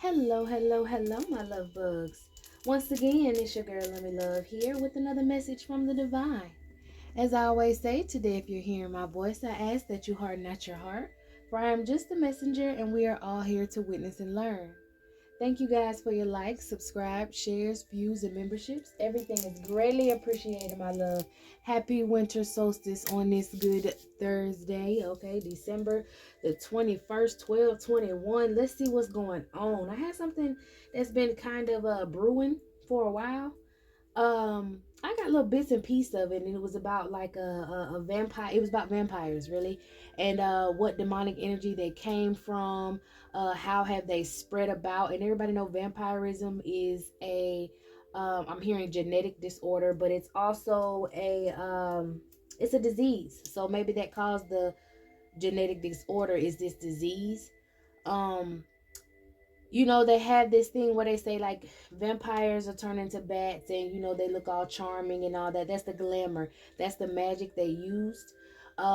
Hello, hello, hello, my love bugs. Once again, it's your girl, Let Me Love, here with another message from the divine. As I always say, today, if you're hearing my voice, I ask that you harden not your heart, for I am just a messenger and we are all here to witness and learn. Thank you guys for your likes, subscribe, shares, views, and memberships. Everything is greatly appreciated, my love. Happy winter solstice on this good Thursday, okay? December the 21st, 12/21. Let's see what's going on. I had something that's been kind of brewing for a while. I got little bits and pieces of it, and it was about like a vampire. It was about vampires, really, and what demonic energy they came from. How have they spread about? And everybody know vampirism is a I'm hearing genetic disorder, but it's also it's a disease. So maybe that caused the genetic disorder is this disease. Um, they have this thing where they say like vampires are turned into bats, and they look all charming and all that. That's the glamour. That's the magic they used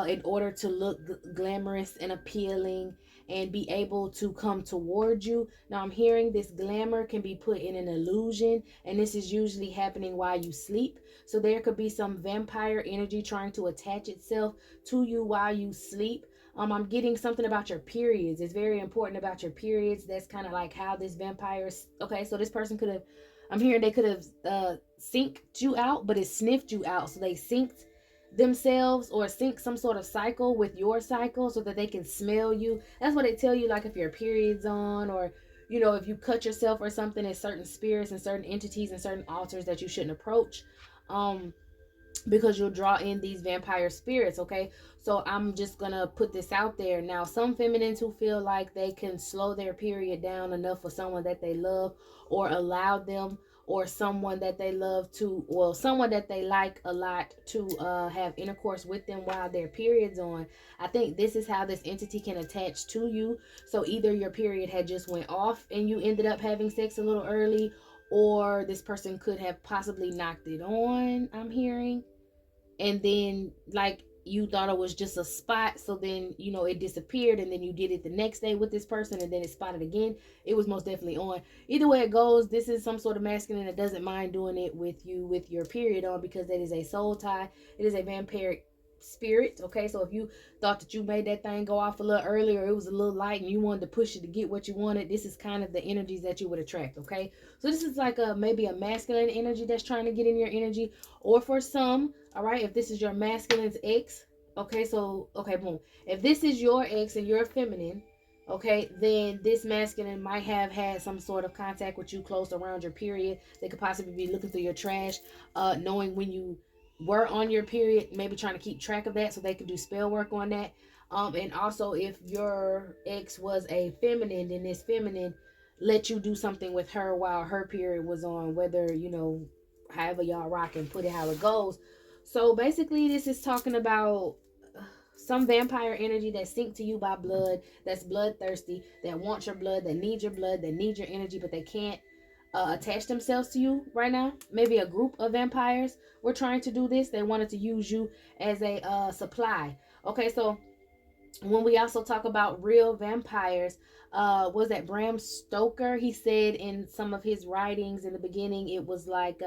in order to look glamorous and appealing and be able to come towards you. Now I'm hearing this glamour can be put in an illusion, and this is usually happening while you sleep. So there could be some vampire energy trying to attach itself to you while you sleep. I'm getting something about your periods. It's very important about your periods. That's kind of like how this vampire. Okay, so this person could have. I'm hearing they could have synced you out, but it sniffed you out. So they synced themselves or sync some sort of cycle with your cycle so that they can smell you. That's what they tell you, like if your period's on, or if you cut yourself or something. There's certain spirits and certain entities and certain altars that you shouldn't approach. Because you'll draw in these vampire spirits. Okay, so I'm just gonna put this out there now. Some feminines who feel like they can slow their period down enough for someone that they love, or allow them, or someone that they love to, well, someone that they like a lot to have intercourse with them while their period's on. I think this is how this entity can attach to you. So either your period had just went off and you ended up having sex a little early, or this person could have possibly knocked it on, I'm hearing, and then like you thought it was just a spot, so then it disappeared, and then you did it the next day with this person, and then it spotted again. It was most definitely on. Either way it goes, this is some sort of masculine that doesn't mind doing it with you with your period on, because that is a soul tie. It is a vampiric spirit. Okay, so if you thought that you made that thing go off a little earlier, it was a little light and you wanted to push it to get what you wanted, this is kind of the energies that you would attract. Okay, so this is like maybe a masculine energy that's trying to get in your energy. Or for some, all right, if this is your masculine's ex, okay, so okay, boom, if this is your ex and you're feminine, okay, then this masculine might have had some sort of contact with you close around your period. They could possibly be looking through your trash, knowing when you were on your period, maybe trying to keep track of that so they could do spell work on that. And also, if your ex was a feminine, then this feminine let you do something with her while her period was on, whether however y'all rock and put it how it goes. So basically, this is talking about some vampire energy that's synced to you by blood, that's bloodthirsty, that wants your blood, that needs your blood, that needs your energy, but they can't attach themselves to you right now. Maybe a group of vampires were trying to do this. They wanted to use you as a supply. Okay, so when we also talk about real vampires, was that Bram Stoker? He said in some of his writings in the beginning, it was like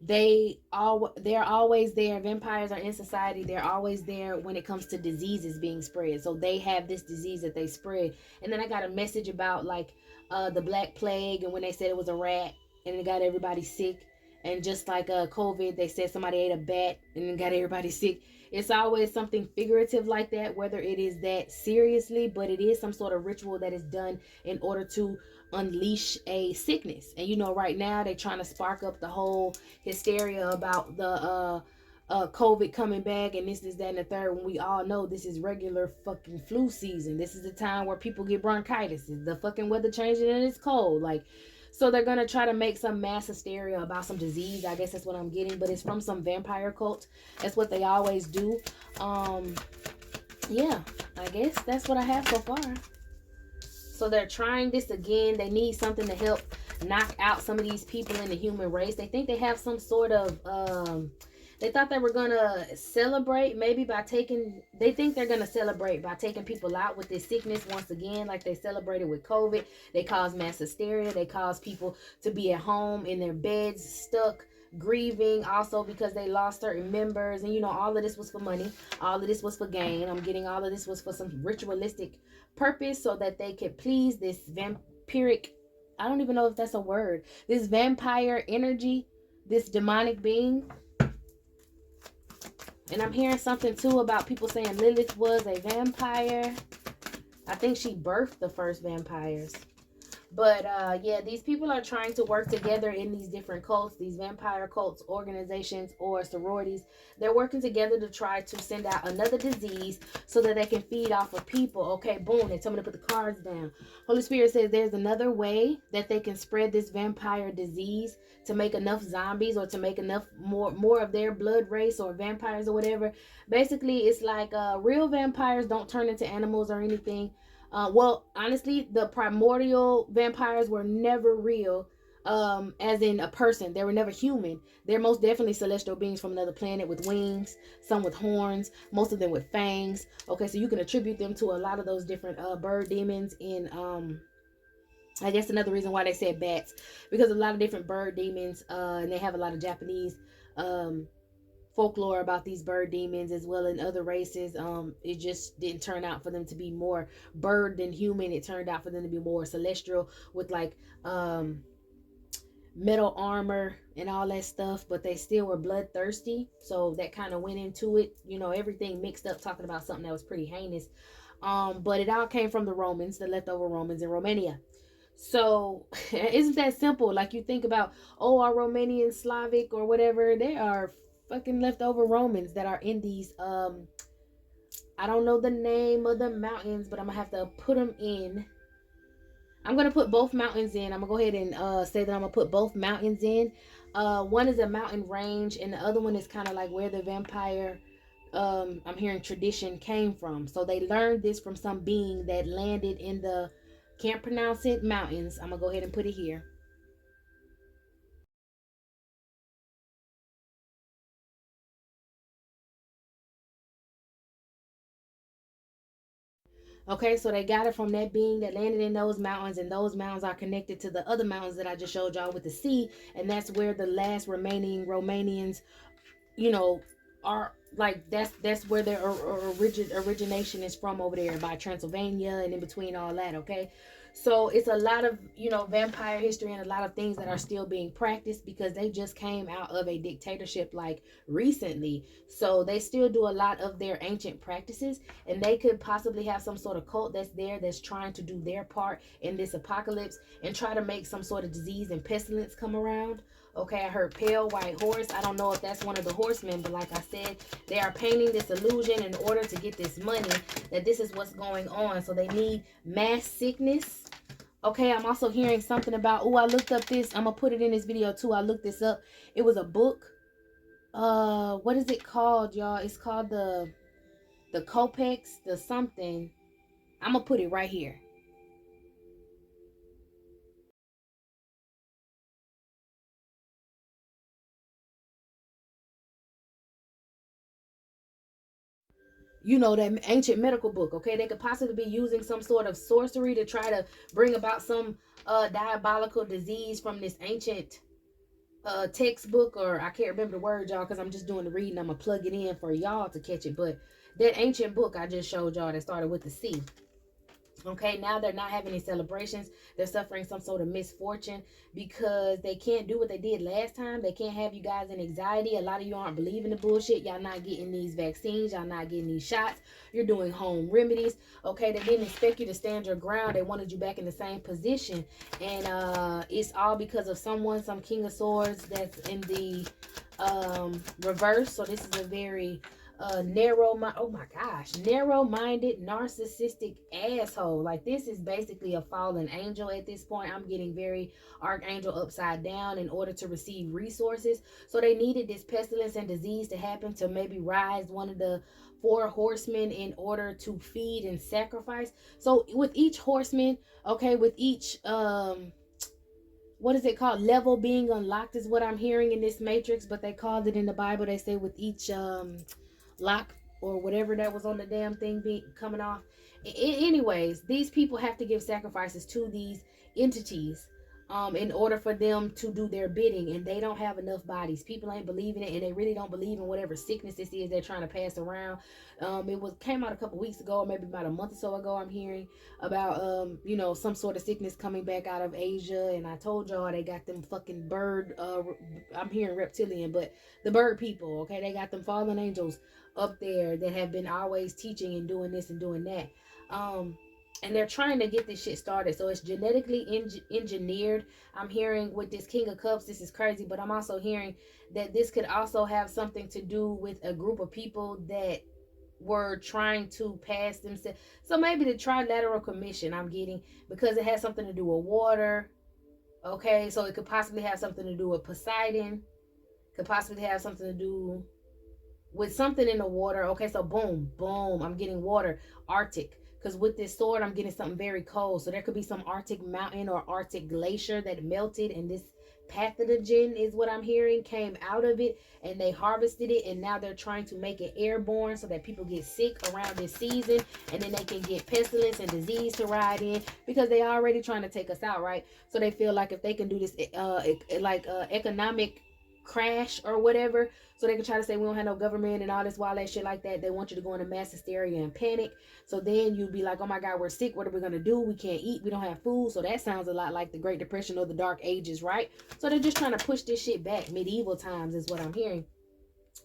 they're always there. Vampires are in society. They're always there when it comes to diseases being spread. So they have this disease that they spread. And then I got a message about like the Black Plague, and when they said it was a rat and it got everybody sick. And just like COVID, they said somebody ate a bat and it got everybody sick. It's always something figurative like that, whether it is that seriously, but it is some sort of ritual that is done in order to unleash a sickness. And right now they're trying to spark up the whole hysteria about the COVID coming back and this, that, and the third, when we all know this is regular fucking flu season. This is the time where people get bronchitis. The fucking weather changing and it's cold. Like, so they're gonna try to make some mass hysteria about some disease. I guess that's what I'm getting, but it's from some vampire cult. That's what they always do. Yeah, I guess that's what I have so far. So they're trying this again. They need something to help knock out some of these people in the human race. They think they have some sort of They thought they were gonna celebrate maybe by taking. They think they're gonna celebrate by taking people out with this sickness once again, like they celebrated with COVID. They caused mass hysteria. They caused people to be at home in their beds, stuck, grieving. Also because they lost certain members, and all of this was for money. All of this was for gain. I'm getting all of this was for some ritualistic purpose, so that they could please this vampiric. I don't even know if that's a word. This vampire energy, this demonic being. And I'm hearing something too about people saying Lilith was a vampire. I think she birthed the first vampires. But yeah, these people are trying to work together in these different cults, these vampire cults, organizations, or sororities. They're working together to try to send out another disease so that they can feed off of people. Okay, boom, they tell me to put the cards down. Holy Spirit says there's another way that they can spread this vampire disease to make enough zombies, or to make enough more of their blood race or vampires or whatever. Basically, it's like real vampires don't turn into animals or anything. Well, honestly, the primordial vampires were never real, as in a person. They were never human. They're most definitely celestial beings from another planet with wings, some with horns, most of them with fangs. Okay, so you can attribute them to a lot of those different bird demons in I guess another reason why they said bats, because a lot of different bird demons, and they have a lot of Japanese um folklore about these bird demons as well in other races. It just didn't turn out for them to be more bird than human. It turned out for them to be more celestial with like metal armor and all that stuff, but they still were bloodthirsty. So that kind of went into it, everything mixed up, talking about something that was pretty heinous. But it all came from the Romans, the leftover Romans in Romania. So isn't that simple? Like you think about, oh, our Romanian, Slavic, or whatever, they are fucking leftover Romans that are in these I don't know the name of the mountains, but I'm gonna have to put them in. I'm gonna put both mountains in. I'm gonna go ahead and say that I'm gonna put both mountains in. One is a mountain range, and the other one is kind of like where the vampire I'm hearing tradition came from. So they learned this from some being that landed in the, can't pronounce it, mountains. I'm gonna go ahead and put it here. Okay, so they got it from that being that landed in those mountains, and those mountains are connected to the other mountains that I just showed y'all with the sea, and that's where the last remaining Romanians, you know, are like that's where their origination is from, over there by Transylvania and in between all that. Okay, so it's a lot of vampire history and a lot of things that are still being practiced because they just came out of a dictatorship like recently. So they still do a lot of their ancient practices, and they could possibly have some sort of cult that's there that's trying to do their part in this apocalypse and try to make some sort of disease and pestilence come around. Okay, I heard pale white horse. I don't know if that's one of the horsemen, but like I said, they are painting this illusion in order to get this money, that this is what's going on. So they need mass sickness. Okay, I'm also hearing something about, oh, I looked up this. I'm going to put it in this video too. I looked this up. It was a book. What is it called, y'all? It's called the Copex, the something. I'm going to put it right here. That ancient medical book. Okay, they could possibly be using some sort of sorcery to try to bring about some diabolical disease from this ancient textbook, or I can't remember the word, y'all, because I'm just doing the reading. I'm gonna plug it in for y'all to catch it. But that ancient book I just showed y'all that started with the C. Okay, now they're not having any celebrations. They're suffering some sort of misfortune because they can't do what they did last time. They can't have you guys in anxiety. A lot of you aren't believing the bullshit. Y'all not getting these vaccines. Y'all not getting these shots. You're doing home remedies. Okay, they didn't expect you to stand your ground. They wanted you back in the same position. And it's all because of some King of Swords that's in the reverse. So this is a very narrow-minded, narcissistic asshole. Like, this is basically a fallen angel at this point. I'm getting very archangel upside down in order to receive resources. So they needed this pestilence and disease to happen to maybe rise one of the four horsemen in order to feed and sacrifice. So with each horseman, okay, with each what is it called? Level being unlocked is what I'm hearing in this matrix, but they called it in the Bible. They say with each lock or whatever that was on the damn thing be coming off. Anyways, these people have to give sacrifices to these entities in order for them to do their bidding, and they don't have enough bodies. People ain't believing it, and they really don't believe in whatever sickness this is they're trying to pass around. It was came out a couple weeks ago, or maybe about a month or so ago. I'm hearing about some sort of sickness coming back out of Asia, and I told y'all they got them fucking bird. I'm hearing reptilian, but the bird people. Okay, they got them fallen angels up there that have been always teaching and doing this and doing that. And they're trying to get this shit started. So it's genetically engineered. I'm hearing with this King of Cups, this is crazy, but I'm also hearing that this could also have something to do with a group of people that were trying to pass themselves. So maybe the Trilateral Commission I'm getting, because it has something to do with water. Okay, so it could possibly have something to do with Poseidon. Could possibly have something to do with something in the water. Okay, so boom, boom, I'm getting water. Arctic. Because with this sword, I'm getting something very cold. So there could be some Arctic mountain or Arctic glacier that melted, and this pathogen is what I'm hearing came out of it, and they harvested it, and now they're trying to make it airborne so that people get sick around this season, and then they can get pestilence and disease to ride in, because they are already trying to take us out, right? So they feel like if they can do this economic crash or whatever, so they can try to say we don't have no government and all this wild ass shit like that. They want you to go into mass hysteria and panic. So then you'd be like, oh my God, we're sick. What are we going to do? We can't eat. We don't have food. So that sounds a lot like the Great Depression or the Dark Ages, right? So they're just trying to push this shit back. Medieval times is what I'm hearing.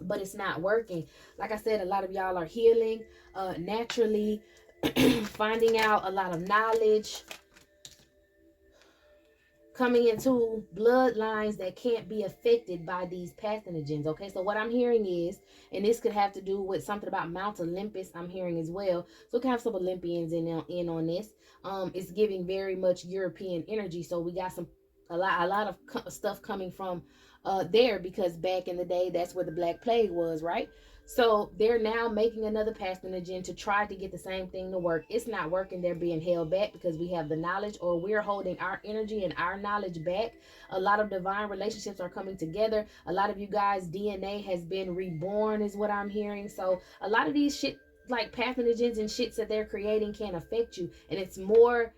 But it's not working. Like I said, a lot of y'all are healing naturally, finding out a lot of knowledge, coming into bloodlines that can't be affected by these pathogens. Okay, so what I'm hearing is, and this could have to do with something about Mount Olympus, I'm hearing as well. So we can have some Olympians in on this. It's giving very much European energy. So we got a lot of stuff coming from there, because back in the day, that's where the Black Plague was, right? So they're now making another pathogen to try to get the same thing to work. It's not working. They're being held back because we have the knowledge, or we're holding our energy and our knowledge back. A lot of divine relationships are coming together. A lot of you guys' DNA has been reborn is what I'm hearing. So a lot of these shit, like pathogens and shits that they're creating, can affect you. And it's more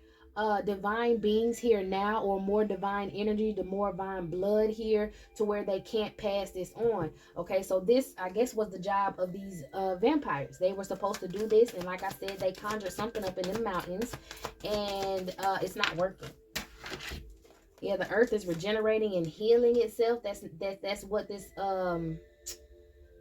divine beings here now, or more divine energy, the more divine blood here, to where they can't pass this on. Okay, so this, I guess, was the job of these vampires. They were supposed to do this, and like I said, they conjure something up in the mountains, and it's not working. Yeah, the earth is regenerating and healing itself. That's what this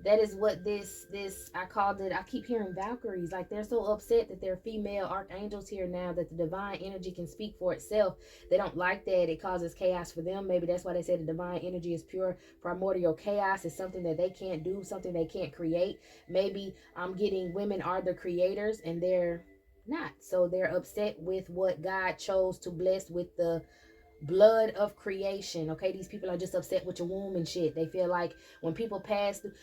that is what this I called it. I keep hearing Valkyries. Like, they're so upset that they're female archangels here now, that the divine energy can speak for itself. They don't like that. It causes chaos for them. Maybe that's why they say the divine energy is pure primordial chaos. It's something that they can't do, something they can't create. Maybe I'm getting women are the creators and they're not. So they're upset with what God chose to bless with the blood of creation. Okay, these people are just upset with your womb and shit. They feel like when people pass through,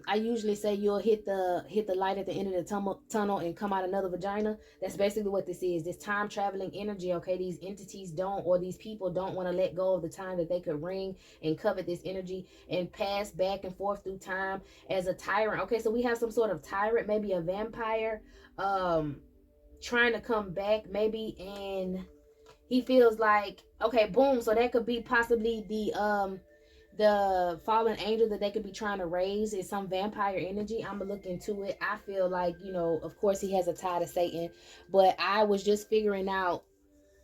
I usually say you'll hit the light at the end of the tunnel and come out another vagina. That's basically what this is, this time traveling energy. Okay, these entities don't, or these people don't want to let go of the time that they could wring and covet this energy and pass back and forth through time as a tyrant. Okay, so we have some sort of tyrant, maybe a vampire trying to come back, maybe, and he feels like, okay, boom, so that could be possibly the fallen angel that they could be trying to raise is some vampire energy. I'm gonna look into it. I feel like, of course he has a tie to Satan, but I was just figuring out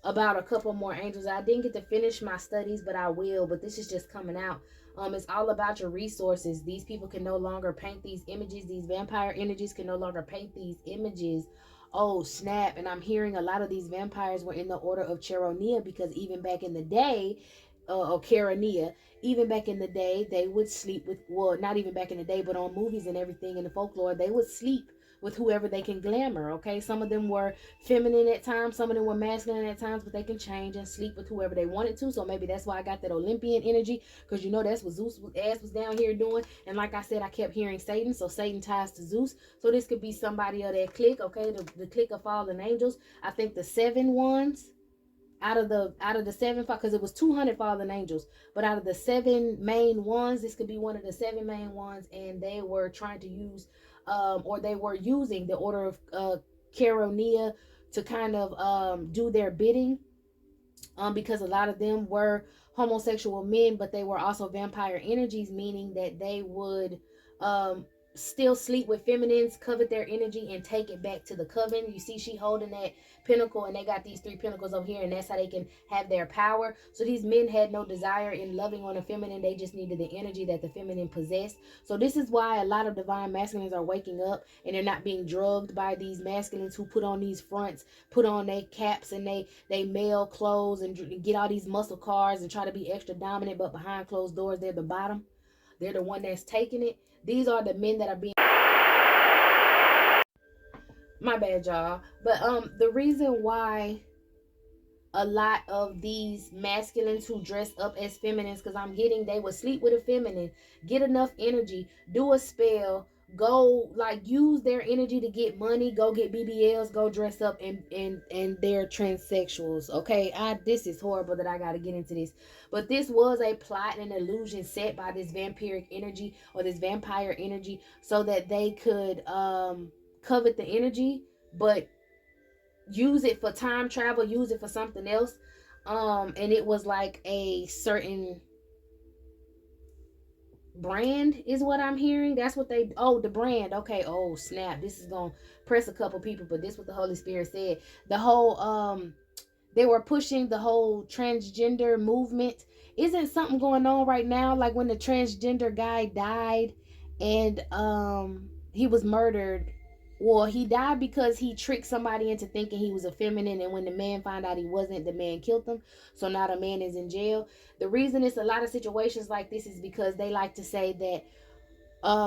about a couple more angels. I didn't get to finish my studies, but I will. But this is just coming out. It's all about your resources. These people can no longer paint these images. These vampire energies can no longer paint these images. Oh, snap. And I'm hearing a lot of these vampires were in the order of Cheronia, because even back in the day, or Cheronia, even back in the day, they would sleep with, well, not even back in the day, but on movies and everything in the folklore, they would sleep with whoever they can glamour. Okay, some of them were feminine at times, some of them were masculine at times, but they can change and sleep with whoever they wanted to. So maybe that's why I got that Olympian energy, because that's what Zeus ass was down here doing. And like I said, I kept hearing Satan, so Satan ties to Zeus. So this could be somebody of that clique. Okay, the clique of fallen angels. I think the 7 ones out of the seven, because it was 200 fallen angels, but out of the seven main ones, this could be one of the seven main ones, and they were trying to use, or they were using the order of Caronia to kind of do their bidding, because a lot of them were homosexual men, but they were also vampire energies, meaning that they would um, still sleep with feminines, covet their energy, and take it back to the coven. You see, she holding that pinnacle, and they got these three pinnacles over here, and that's how they can have their power. So these men had no desire in loving on a feminine; they just needed the energy that the feminine possessed. So this is why a lot of divine masculines are waking up, and they're not being drugged by these masculines who put on these fronts, put on their caps and they male clothes, and get all these muscle cars and try to be extra dominant, but behind closed doors they're the bottom. They're the one that's taking it. These are the men that are being, my bad y'all, but the reason why a lot of these masculines who dress up as feminines, because I'm getting they would sleep with a feminine, get enough energy, do a spell, go like use their energy to get money, go get BBLs, go dress up, and they're transsexuals. Okay, this is horrible that I got to get into this, but this was a plot and an illusion set by this vampiric energy, or this vampire energy, so that they could covet the energy, but use it for time travel, use it for something else. And it was like a certain brand is what I'm hearing. That's what they, oh, the brand. Okay, oh snap, this is gonna press a couple people, but this is what the Holy Spirit said. The whole they were pushing the whole transgender movement. Isn't something going on right now, like when the transgender guy died, and he was murdered? Well, he died because he tricked somebody into thinking he was a feminine, and when the man found out he wasn't, the man killed him. So now the man is in jail. The reason it's a lot of situations like this is because they like to say that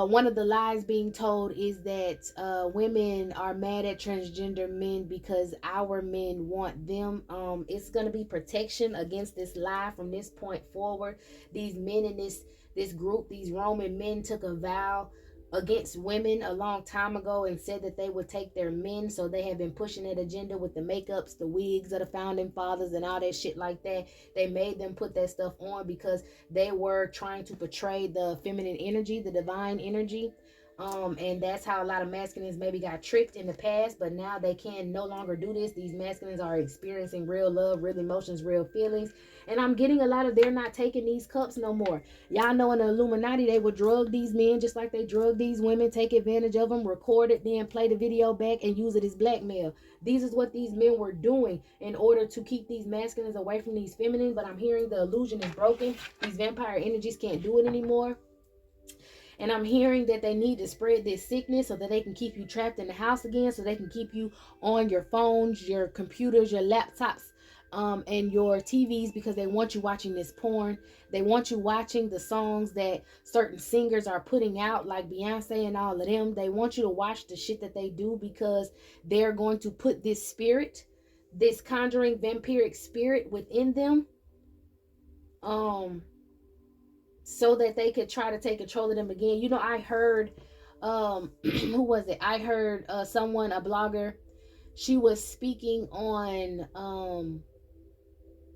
one of the lies being told is that women are mad at transgender men because our men want them. It's going to be protection against this lie from this point forward. These men in this group, these Roman men, took a vow against women a long time ago and said that they would take their men. So they have been pushing that agenda with the makeups, the wigs of the founding fathers, and all that shit like that. They made them put that stuff on because they were trying to portray the feminine energy, the divine energy. And that's how a lot of masculines maybe got tricked in the past, but now they can no longer do this. These masculines are experiencing real love, real emotions, real feelings. And I'm getting a lot of, they're not taking these cups no more. Y'all know in the Illuminati, they would drug these men just like they drug these women, take advantage of them, record it, then play the video back and use it as blackmail. These is what these men were doing in order to keep these masculines away from these feminine. But I'm hearing the illusion is broken. These vampire energies can't do it anymore. And I'm hearing that they need to spread this sickness so that they can keep you trapped in the house again, so they can keep you on your phones, your computers, your laptops, and your TVs, because they want you watching this porn. They want you watching the songs that certain singers are putting out, like Beyonce and all of them. They want you to watch the shit that they do because they're going to put this spirit, this conjuring vampiric spirit within them. So that they could try to take control of them again. You know, I heard who was it? I heard someone, a blogger, she was speaking on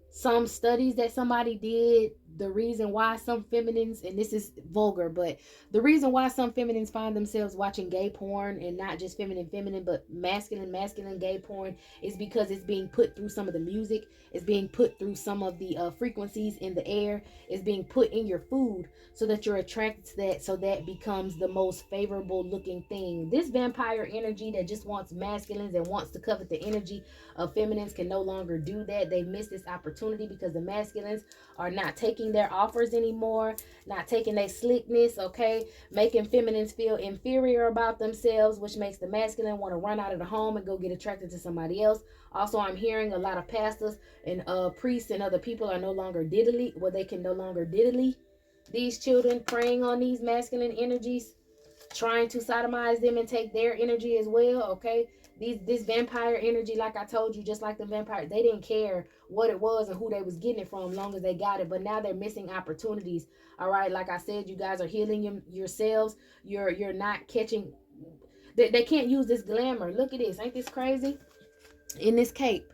some studies that somebody did, the reason why some feminines, and this is vulgar, but the reason why some feminines find themselves watching gay porn, and not just feminine, but masculine gay porn, is because it's being put through some of the music, it's being put through some of the frequencies in the air, it's being put in your food, so that you're attracted to that, so that becomes the most favorable looking thing. This vampire energy that just wants masculines and wants to covet the energy of feminines can no longer do that. They've missed this opportunity because the masculines are not taking their offers anymore, not taking their slickness, okay, making feminines feel inferior about themselves, which makes the masculine want to run out of the home and go get attracted to somebody else. Also, I'm hearing a lot of pastors and priests and other people are no longer diddly, well, they can no longer diddly these children, preying on these masculine energies, trying to sodomize them and take their energy as well, okay? This vampire energy, like I told you, just like the vampire, they didn't care what it was and who they was getting it from, long as they got it. But now they're missing opportunities. All right, like I said, you guys are healing yourselves. You're not catching. They can't use this glamour. Look at this. Ain't this crazy? In this cape,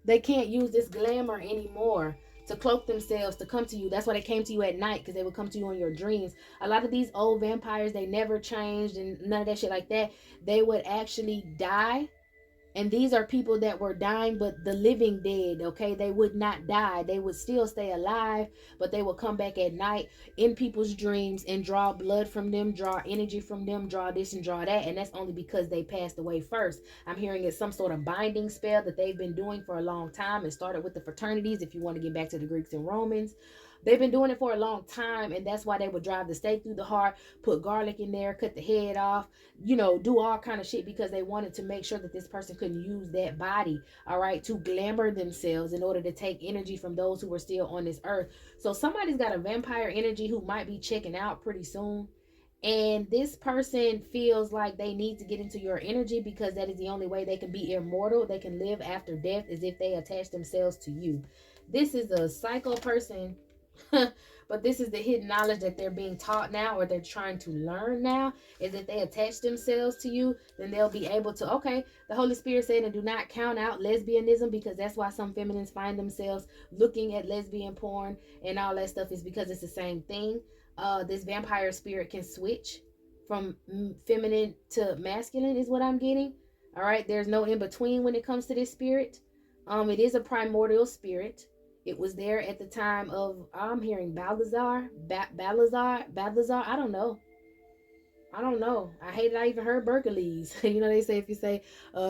They can't use this glamour anymore to cloak themselves to come to you. That's why they came to you at night, because they would come to you in your dreams. A lot of these old vampires, they never changed and none of that shit like that. They would actually die, and these are people that were dying, but the living dead, okay? They would not die. They would still stay alive, but they would come back at night in people's dreams and draw blood from them, draw energy from them, draw this and draw that. And that's only because they passed away first. I'm hearing it's some sort of binding spell that they've been doing for a long time. It started with the fraternities, if you want to get back to the Greeks and Romans. They've been doing it for a long time, and that's why they would drive the stake through the heart, put garlic in there, cut the head off, do all kind of shit, because they wanted to make sure that this person couldn't use that body, all right, to glamour themselves in order to take energy from those who were still on this earth. So somebody's got a vampire energy who might be checking out pretty soon. And this person feels like they need to get into your energy, because that is the only way they can be immortal. They can live after death, is if they attach themselves to you. This is a psycho person. But this is the hidden knowledge that they're being taught now, or they're trying to learn now, is that they attach themselves to you, then they'll be able to, okay, the Holy Spirit said, and do not count out lesbianism, because that's why some feminines find themselves looking at lesbian porn and all that stuff, is because it's the same thing. This vampire spirit can switch from feminine to masculine, is what I'm getting. All right, there's no in between when it comes to this spirit. It is a primordial spirit. It was there at the time of, I'm hearing Balthazar. I don't know. I hate it. I even heard Berkeley's. They say if you say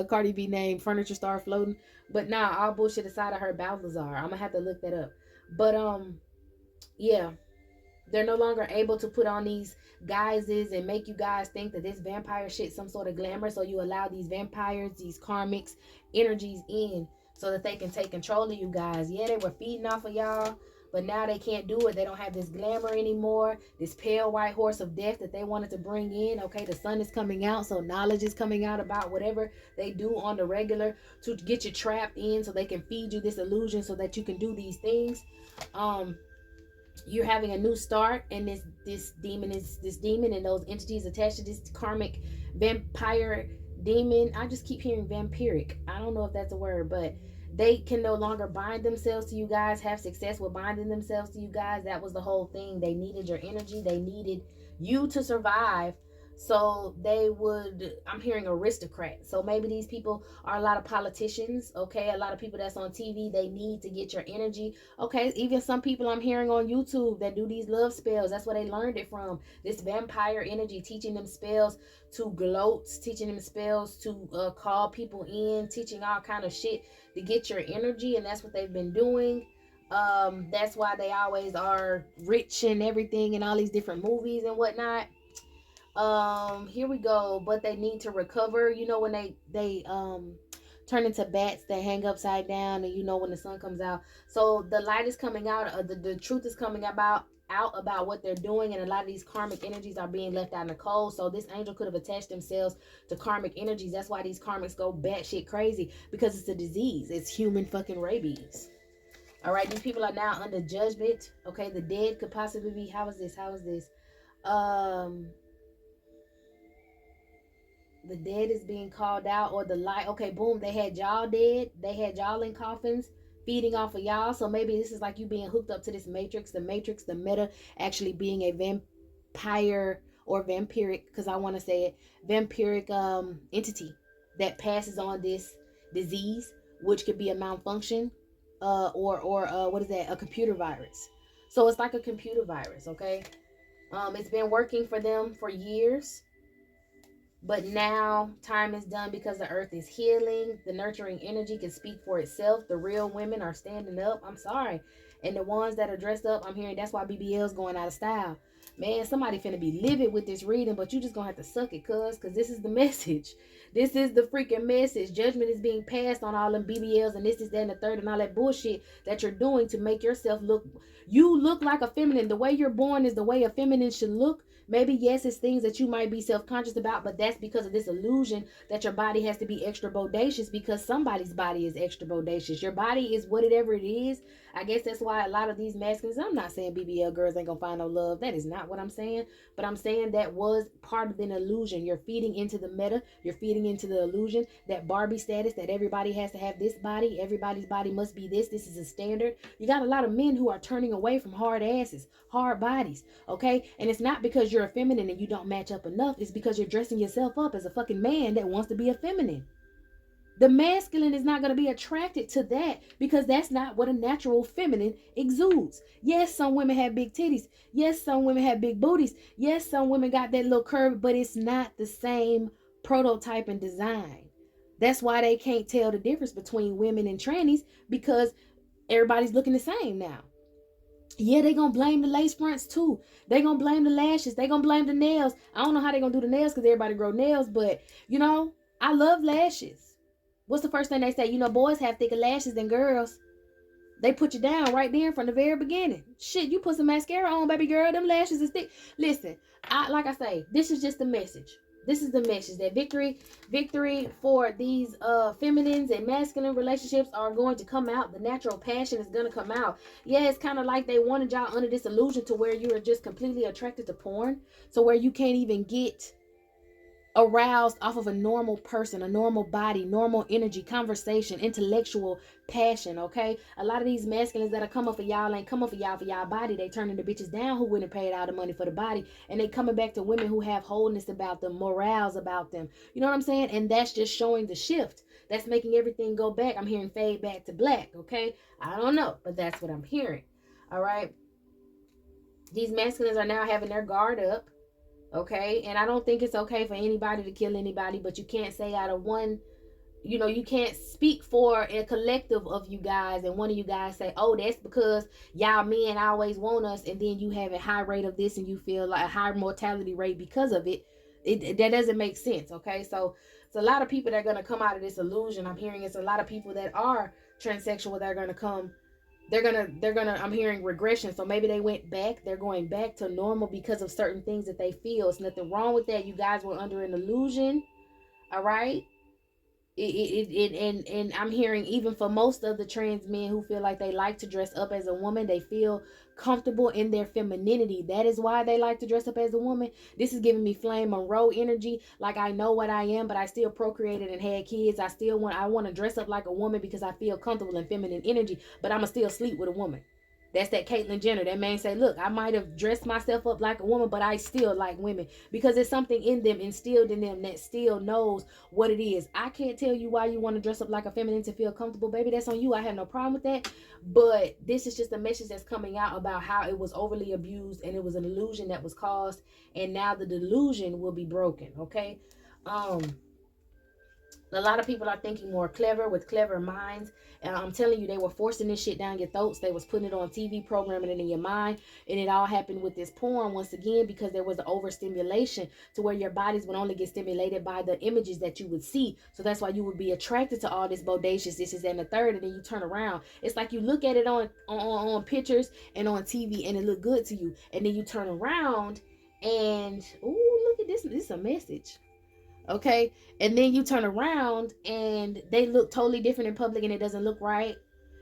Cardi B name, furniture start floating. But nah, all bullshit aside, I heard Balthazar. I'm gonna have to look that up. But yeah. They're no longer able to put on these guises and make you guys think that this vampire shit some sort of glamour. So you allow these vampires, these karmics energies in, so that they can take control of you guys. Yeah, they were feeding off of y'all, but now they can't do it. They don't have this glamour anymore. This pale white horse of death that they wanted to bring in. Okay, the sun is coming out, so knowledge is coming out about whatever they do on the regular to get you trapped in, so they can feed you this illusion so that you can do these things. You're having a new start, and this demon and those entities attached to this karmic vampire demon. I just keep hearing vampiric. I don't know if that's a word, but they can no longer bind themselves to you guys, have success with binding themselves to you guys. That was the whole thing. They needed your energy. They needed you to survive. So they would, I'm hearing aristocrats. So maybe these people are a lot of politicians, okay? A lot of people that's on TV, they need to get your energy. Okay, even some people I'm hearing on YouTube that do these love spells. That's where they learned it from. This vampire energy, teaching them spells to gloat, teaching them spells to call people in, teaching all kind of shit to get your energy. And that's what they've been doing. That's why they always are rich and everything in all these different movies and whatnot. Here we go. But they need to recover. When they turn into bats that hang upside down, and when the sun comes out. So the light is coming out. The truth is coming out about what they're doing, and a lot of these karmic energies are being left out in the cold. So this angel could have attached themselves to karmic energies. That's why these karmics go batshit crazy, because it's a disease. It's human fucking rabies. All right, these people are now under judgment. Okay, the dead could possibly be. How is this? The dead is being called out, or the light. Okay, boom, they had y'all dead. They had y'all in coffins feeding off of y'all. So maybe this is like you being hooked up to this matrix, the meta actually being a vampire or vampiric, because I want to say it, vampiric entity that passes on this disease, which could be a malfunction or what is that, a computer virus. So it's like a computer virus. Okay, it's been working for them for years. But now time is done, because the earth is healing. The nurturing energy can speak for itself. The real women are standing up. I'm sorry. And the ones that are dressed up, I'm hearing that's why BBL's going out of style. Man, somebody finna be livid with this reading, but you just gonna have to suck it, because this is the message. This is the freaking message. Judgment is being passed on all them BBLs and this, that, and the third, and all that bullshit that you're doing to make yourself look. You look like a feminine. The way you're born is the way a feminine should look. Maybe, yes, it's things that you might be self-conscious about, but that's because of this illusion that your body has to be extra bodacious, because somebody's body is extra bodacious. Your body is whatever it is. I guess that's why a lot of these masculines, I'm not saying BBL girls ain't gonna find no love. That is not what I'm saying. But I'm saying that was part of an illusion. You're feeding into the meta. You're feeding into the illusion that Barbie status, that everybody has to have this body. Everybody's body must be this. This is a standard. You got a lot of men who are turning away from hard asses, hard bodies. Okay? And it's not because you're a feminine and you don't match up enough. It's because you're dressing yourself up as a fucking man that wants to be a feminine. The masculine is not going to be attracted to that because that's not what a natural feminine exudes. Yes, some women have big titties. Yes, some women have big booties. Yes, some women got that little curve, but it's not the same prototype and design. That's why they can't tell the difference between women and trannies, because everybody's looking the same now. Yeah, they gonna blame the lace fronts too. They gonna blame the lashes. They gonna blame the nails. I don't know how they gonna do the nails because everybody grow nails, but you know, I love lashes. What's the first thing they say? You know, boys have thicker lashes than girls. They put you down right there from the very beginning. Shit, you put some mascara on, baby girl. Them lashes is thick. Listen, like I say, this is just the message. This is the message that victory for these feminines and masculine relationships are going to come out. The natural passion is going to come out. Yeah, it's kind of like they wanted y'all under this illusion to where you are just completely attracted to porn. So where you can't even get aroused off of a normal person, a normal body, normal energy, conversation, intellectual passion. Okay, a lot of these masculines that are coming for y'all ain't coming for y'all body. They turning the bitches down who wouldn't have paid all the money for the body, and they coming back to women who have wholeness about them, morals about them. You know what I'm saying? And that's just showing the shift. That's making everything go back. I'm hearing fade back to black. Okay, I don't know, but that's what I'm hearing. All right, these masculines are now having their guard up. Okay, and I don't think it's okay for anybody to kill anybody, but you can't say out of one, you know, you can't speak for a collective of you guys and one of you guys say, oh, that's because y'all men always want us, and then you have a high rate of this and you feel like a high mortality rate because of it. That doesn't make sense. Okay, so it's a lot of people that are going to come out of this illusion. I'm hearing it's a lot of people that are transsexual that are going to come. They're gonna I'm hearing regression. So maybe they went back, they're going back to normal because of certain things that they feel. It's nothing wrong with that. You guys were under an illusion. All right. And I'm hearing even for most of the trans men who feel like they like to dress up as a woman, they feel comfortable in their femininity. That is why they like to dress up as a woman. This is giving me Flame Monroe energy. Like, I know what I am, but I still procreated and had kids. I want to dress up like a woman because I feel comfortable in feminine energy, but I'ma still sleep with a woman. That's that Caitlyn Jenner. That man say, look, I might have dressed myself up like a woman, but I still like women, because there's something in them, instilled in them, that still knows what it is. I can't tell you why you want to dress up like a feminine to feel comfortable, baby. That's on you. I have no problem with that. But this is just a message that's coming out about how it was overly abused and it was an illusion that was caused, and now the delusion will be broken. Okay. A lot of people are thinking more clever with clever minds. And I'm telling you, they were forcing this shit down your throats. They was putting it on TV, programming it in your mind. And it all happened with this porn once again, because there was an overstimulation to where your bodies would only get stimulated by the images that you would see. So that's why you would be attracted to all this bodacious, this is and the third, and then you turn around. It's like you look at it on pictures and on TV and it look good to you. And then you turn around and, ooh, look at this. This is a message. Okay, and then you turn around and they look totally different in public and it doesn't look right.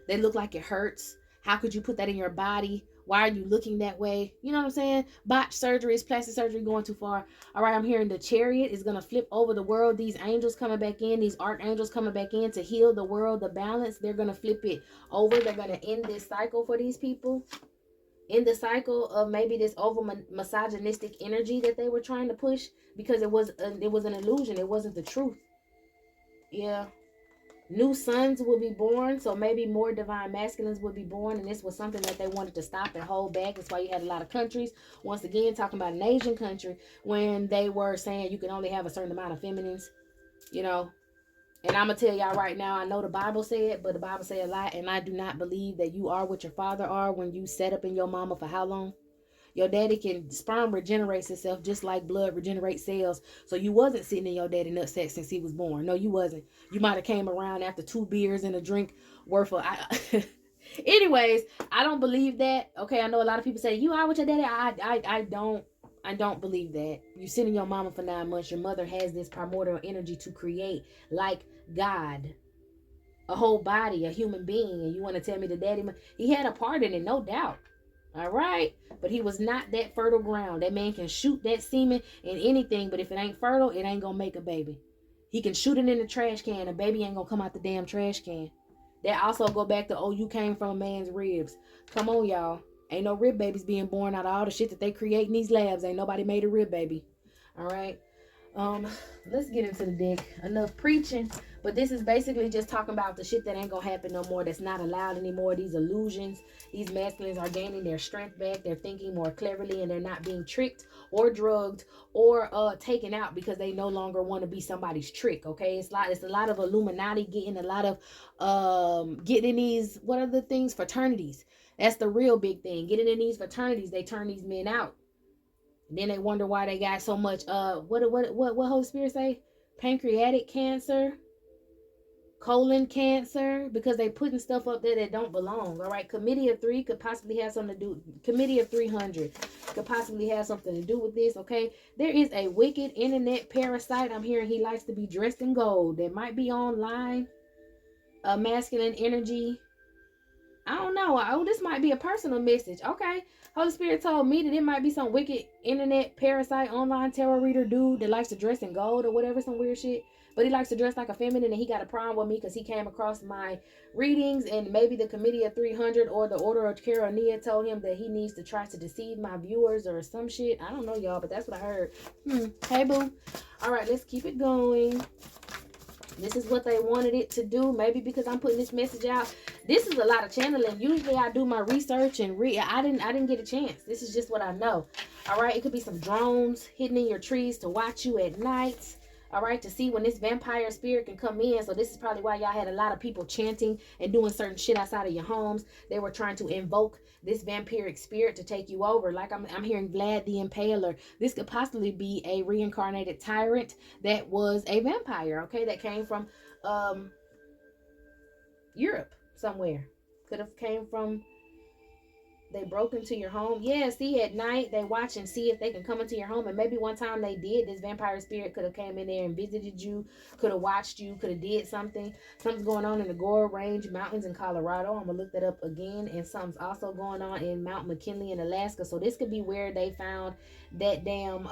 They look like it hurts. How could you put that in your body? Why are you looking that way? You know what I'm saying? Botched surgery, is plastic surgery going too far? All right, I'm hearing the chariot is going to flip over the world. These angels coming back in, these archangels coming back in to heal the world, the balance. They're going to flip it over. They're going to end this cycle for these people. In the cycle of maybe this over misogynistic energy that they were trying to push, because it was an illusion. It wasn't the truth. Yeah. New sons will be born, so maybe more divine masculines will be born, and this was something that they wanted to stop and hold back. That's why you had a lot of countries, once again, talking about an Asian country, when they were saying you can only have a certain amount of feminines, you know. And I'm going to tell y'all right now, I know the Bible said, but the Bible said a lot, and I do not believe that you are what your father are when you set up in your mama for how long? Your daddy can, sperm regenerates itself just like blood regenerates cells. So you wasn't sitting in your daddy nutsack since he was born. No, you wasn't. You might have came around after 2 beers and a drink worth of... Anyways, I don't believe that. Okay, I know a lot of people say, you are with your daddy. I don't believe that. You sit in your mama for 9 months. Your mother has this primordial energy to create like God. a whole body, a human being, and you want to tell me the daddy, he had a part in it, no doubt. All right, but he was not that fertile ground. That man can shoot that semen in anything, but if it ain't fertile, it ain't gonna make a baby. He can shoot it in the trash can, a baby ain't gonna come out the damn trash can. That also go back to, oh, you came from a man's ribs. Come on, y'all. Ain't no rib babies being born out of all the shit that they create in these labs. Ain't nobody made a rib baby. All right. Um, let's get into the deck. Enough preaching, but this is basically just talking about the shit that ain't gonna happen no more, that's not allowed anymore. These illusions, these masculines are gaining their strength back, they're thinking more cleverly, and they're not being tricked or drugged or taken out because they no longer want to be somebody's trick. Okay, it's a lot of Illuminati getting a lot of getting in these, what are the things, fraternities. That's the real big thing. Getting in these fraternities, they turn these men out. Then they wonder why they got so much what Holy Spirit say? Pancreatic cancer, colon cancer, because they putting stuff up there that don't belong. All right, Committee of 3 could possibly have something to do. Committee of 300 could possibly have something to do with this. Okay, there is a wicked internet parasite. I'm hearing he likes to be dressed in gold. That might be online. A masculine energy. I don't know. Oh, this might be a personal message. Okay. Holy Spirit told me that it might be some wicked internet parasite online tarot reader dude that likes to dress in gold or whatever, some weird shit. But he likes to dress like a feminine, and he got a problem with me because he came across my readings, and maybe the Committee of 300 or the Order of Caronia told him that he needs to try to deceive my viewers or some shit. I don't know, y'all, but that's what I heard. Hey, boo. All right, let's keep it going. This is what they wanted it to do. Maybe because I'm putting this message out. This is a lot of channeling. Usually I do my research and read. I didn't get a chance. This is just what I know. All right. It could be some drones hidden in your trees to watch you at night. All right. To see when this vampire spirit can come in. So this is probably why y'all had a lot of people chanting and doing certain shit outside of your homes. They were trying to invoke this vampiric spirit to take you over. Like I'm hearing Vlad the Impaler. This could possibly be a reincarnated tyrant that was a vampire. Okay. That came from Europe somewhere. Could have came from, they broke into your home. Yeah, see, at night they watch and see if they can come into your home, and maybe one time they did. This vampire spirit could have came in there and visited you, could have watched you, could have did something. Something's going on in the Gore Range Mountains in Colorado. I'm gonna look that up again. And something's also going on in Mount McKinley in Alaska. So this could be where they found that damn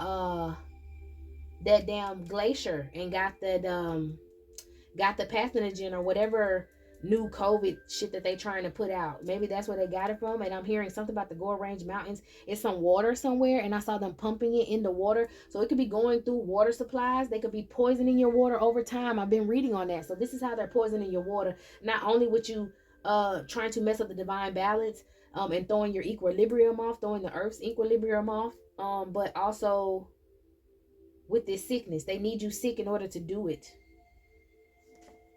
glacier and got the pathogen or whatever new COVID shit that they trying to put out. Maybe that's where they got it from. And I'm hearing something about the Gore Range Mountains. It's some water somewhere, and I saw them pumping it in the water. So it could be going through water supplies. They could be poisoning your water over time. I've been reading on that. So this is how they're poisoning your water. Not only with you trying to mess up the divine balance and throwing your equilibrium off, throwing the earth's equilibrium off, but also with this sickness. They need you sick in order to do it.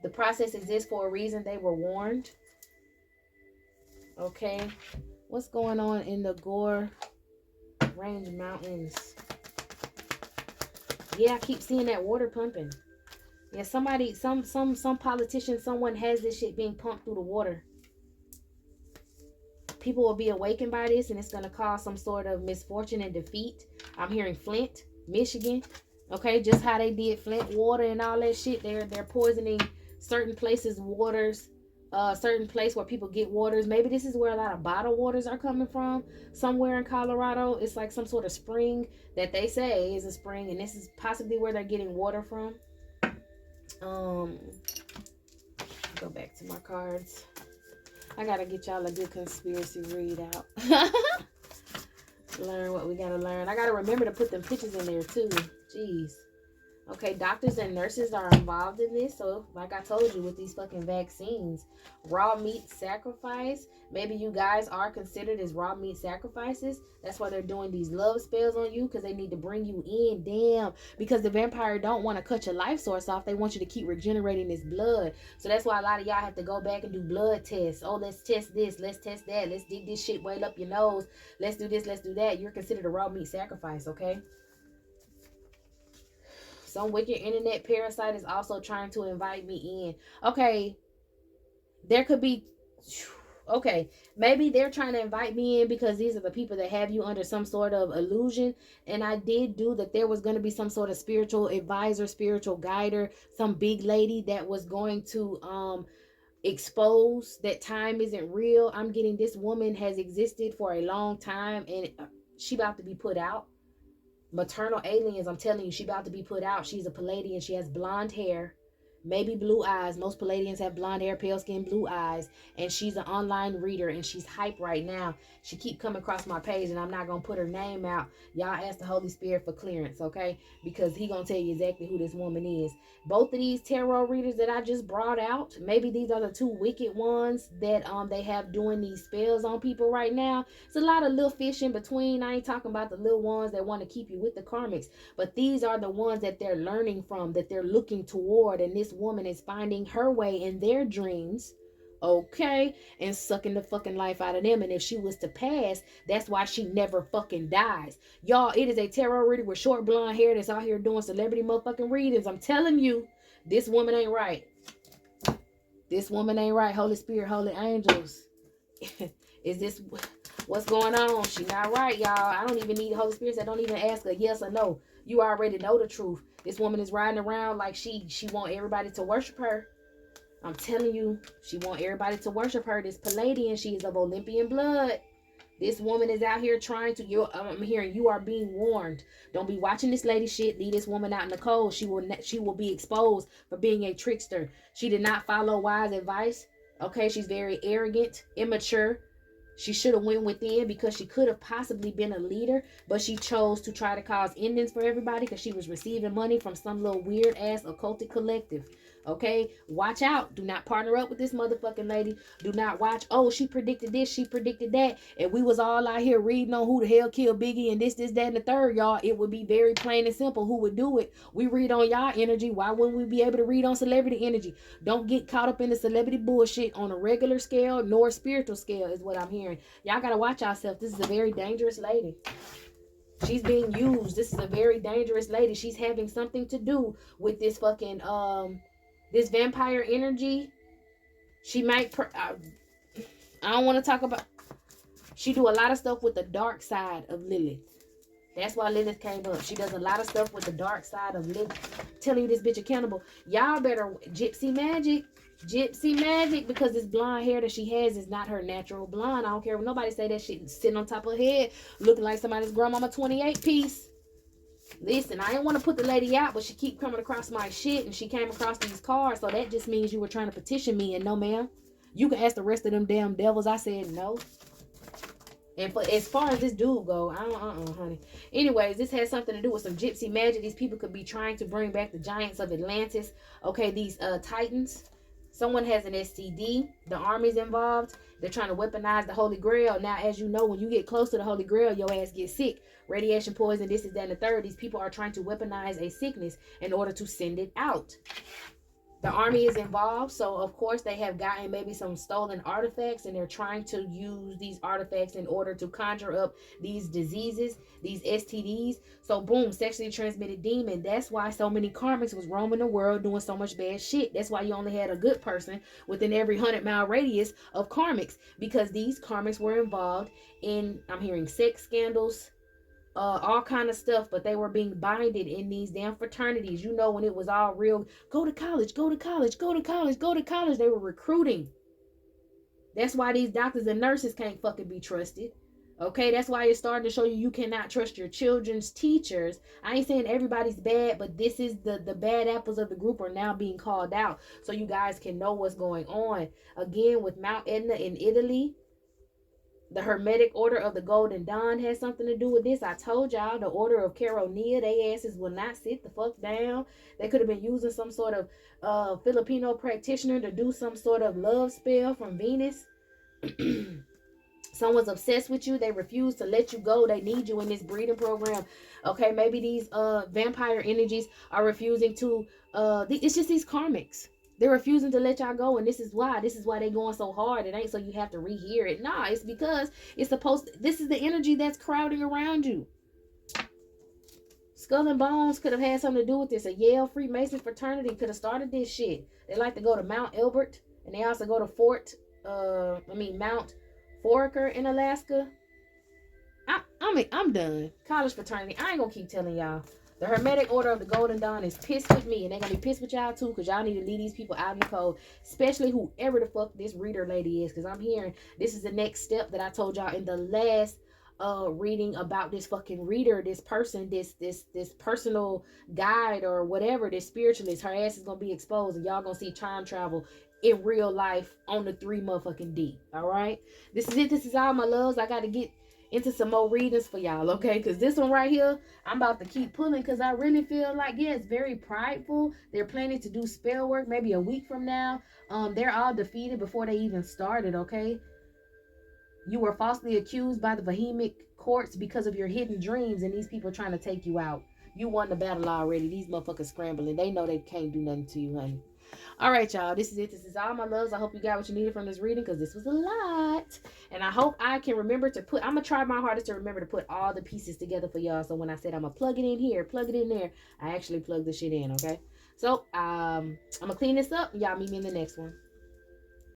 The process exists for a reason. They were warned. Okay. What's going on in the Gore Range Mountains? Yeah, I keep seeing that water pumping. Yeah, somebody, some politician, someone has this shit being pumped through the water. People will be awakened by this, and it's going to cause some sort of misfortune and defeat. I'm hearing Flint, Michigan. Okay, just how they did Flint water and all that shit. They're poisoning certain places, waters, certain place where people get waters. Maybe this is where a lot of bottled waters are coming from. Somewhere in Colorado, it's like some sort of spring that they say is a spring, and this is possibly where they're getting water from. Go back to my cards. I gotta get y'all a good conspiracy read out. Learn what we gotta learn. I gotta remember to put them pictures in there too. Jeez. Okay, doctors and nurses are involved in this. So, like I told you, with these fucking vaccines, raw meat sacrifice. Maybe you guys are considered as raw meat sacrifices. That's why they're doing these love spells on you, because they need to bring you in. Damn. Because the vampire don't want to cut your life source off. They want you to keep regenerating this blood. So that's why a lot of y'all have to go back and do blood tests. Oh, let's test this. Let's test that. Let's dig this shit way up your nose. Let's do this. Let's do that. You're considered a raw meat sacrifice, okay? Some wicked internet parasite is also trying to invite me in. Okay, there could be, okay, maybe they're trying to invite me in because these are the people that have you under some sort of illusion. And I did do that there was going to be some sort of spiritual advisor, spiritual guider, some big lady that was going to expose that time isn't real. I'm getting this woman has existed for a long time, and she about to be put out. Maternal aliens, I'm telling you, she about to be put out. She's a Palladian. She has blonde hair, maybe blue eyes. Most Palladians have blonde hair, pale skin, blue eyes. And she's an online reader, and she's hype right now. She keep coming across my page, and I'm not going to put her name out. Y'all ask the Holy Spirit for clearance, okay? Because he going to tell you exactly who this woman is. Both of these tarot readers that I just brought out, maybe these are the two wicked ones that they have doing these spells on people right now. It's a lot of little fish in between. I ain't talking about the little ones that want to keep you with the karmics, but these are the ones that they're learning from, that they're looking toward, and this woman is finding her way in their dreams, okay, and sucking the fucking life out of them. And if she was to pass, that's why she never fucking dies. Y'all, it is a tarot reader with short blonde hair that's out here doing celebrity motherfucking readings. I'm telling you, this woman ain't right. This woman ain't right. Holy Spirit, holy angels. Is this what's going on? She not right, y'all. I don't even need the Holy Spirit. I don't even ask her yes or no. You already know the truth. This woman is riding around like she want everybody to worship her. I'm telling you, she want everybody to worship her. This Palladian, she is of Olympian blood. This woman is out here trying to. I'm hearing you are being warned. Don't be watching this lady shit. Leave this woman out in the cold. She will be exposed for being a trickster. She did not follow wise advice. Okay, she's very arrogant, immature. She should have went within because she could have possibly been a leader, but she chose to try to cause endings for everybody because she was receiving money from some little weird ass occultic collective. Okay, watch out. Do not partner up with this motherfucking lady. Do not watch. Oh, she predicted this, she predicted that, and we was all out here reading on who the hell killed Biggie and this, that, and the third. Y'all, it would be very plain and simple who would do it. We read on y'all energy. Why wouldn't we be able to read on celebrity energy? Don't get caught up in the celebrity bullshit on a regular scale nor spiritual scale is what I'm hearing. Y'all gotta watch yourself. This is a very dangerous lady. She's being used. This is a very dangerous lady. She's having something to do with this fucking this vampire energy. She might I don't want to talk about. She do a lot of stuff with the dark side of Lilith. That's why Lilith came up. She does a lot of stuff with the dark side of Lilith. Telling you this bitch accountable. Y'all better gypsy magic. Gypsy magic, because this blonde hair that she has is not her natural blonde. I don't care what nobody say. That shit sitting on top of her head looking like somebody's grandmama 28 piece. Listen, I didn't want to put the lady out, but she keep coming across my shit, and she came across these cards, so that just means you were trying to petition me, and no, ma'am. You can ask the rest of them damn devils. I said no. And for as far as this dude go, I don't, honey. Anyways, this has something to do with some gypsy magic. These people could be trying to bring back the giants of Atlantis. Okay, these titans. Someone has an STD. The army's involved. They're trying to weaponize the Holy Grail. Now, as you know, when you get close to the Holy Grail, your ass gets sick. Radiation poison, this is that and the third. These people are trying to weaponize a sickness in order to send it out. The army is involved, so of course they have gotten maybe some stolen artifacts, and they're trying to use these artifacts in order to conjure up these diseases, these STDs. So boom, sexually transmitted demon. That's why so many karmics was roaming the world doing so much bad shit. That's why you only had a good person within every 100-mile radius of karmics, because these karmics were involved in, I'm hearing, sex scandals, all kind of stuff, but they were being binded in these damn fraternities. You know, when it was all real, go to college, go to college, go to college, go to college. They were recruiting. That's why these doctors and nurses can't fucking be trusted. Okay, that's why it's starting to show you cannot trust your children's teachers. I ain't saying everybody's bad, but this is the bad apples of the group are now being called out, so you guys can know what's going on. Again, with Mount Etna in Italy, the Hermetic Order of the Golden Dawn has something to do with this. I told y'all, the Order of Caronia, they asses will not sit the fuck down. They could have been using some sort of Filipino practitioner to do some sort of love spell from Venus. Someone's obsessed with you. They refuse to let you go. They need you in this breeding program. Okay, maybe these vampire energies are refusing to, it's just these karmics. They're refusing to let y'all go, and this is why they're going so hard. It ain't so you have to rehear it. Nah, it's because it's this is the energy that's crowding around you. Skull and Bones could have had something to do with this. A Yale Freemason fraternity could have started this shit. They like to go to Mount Elbert, and they also go to Mount Foraker in Alaska. I'm done. College fraternity. I ain't gonna keep telling y'all. The Hermetic Order of the Golden Dawn is pissed with me, and they're gonna be pissed with y'all too, because y'all need to leave these people out in the cold, especially whoever the fuck this reader lady is, because I'm hearing this is the next step that I told y'all in the last reading about this fucking reader, this person, this personal guide or whatever, this spiritualist. Her ass is gonna be exposed, and y'all gonna see time travel in real life on the 3 motherfucking D. All right, this is it. This is all, my loves. I gotta get into some more readings for y'all, okay? Because this one right here, I'm about to keep pulling, because I really feel like, yeah, it's very prideful. They're planning to do spell work maybe a week from now. They're all defeated before they even started, okay? You were falsely accused by the Vehemic courts because of your hidden dreams, and these people are trying to take you out. You won the battle already. These motherfuckers scrambling. They know they can't do nothing to you, honey. All right, y'all. This is it. This is all, my loves. I hope you got what you needed from this reading, because this was a lot. And I hope I can remember to put, I'm going to try my hardest to remember to put all the pieces together for y'all. So when I said I'm going to plug it in here, plug it in there, I actually plug the shit in, okay? So I'm going to clean this up. Y'all meet me in the next one.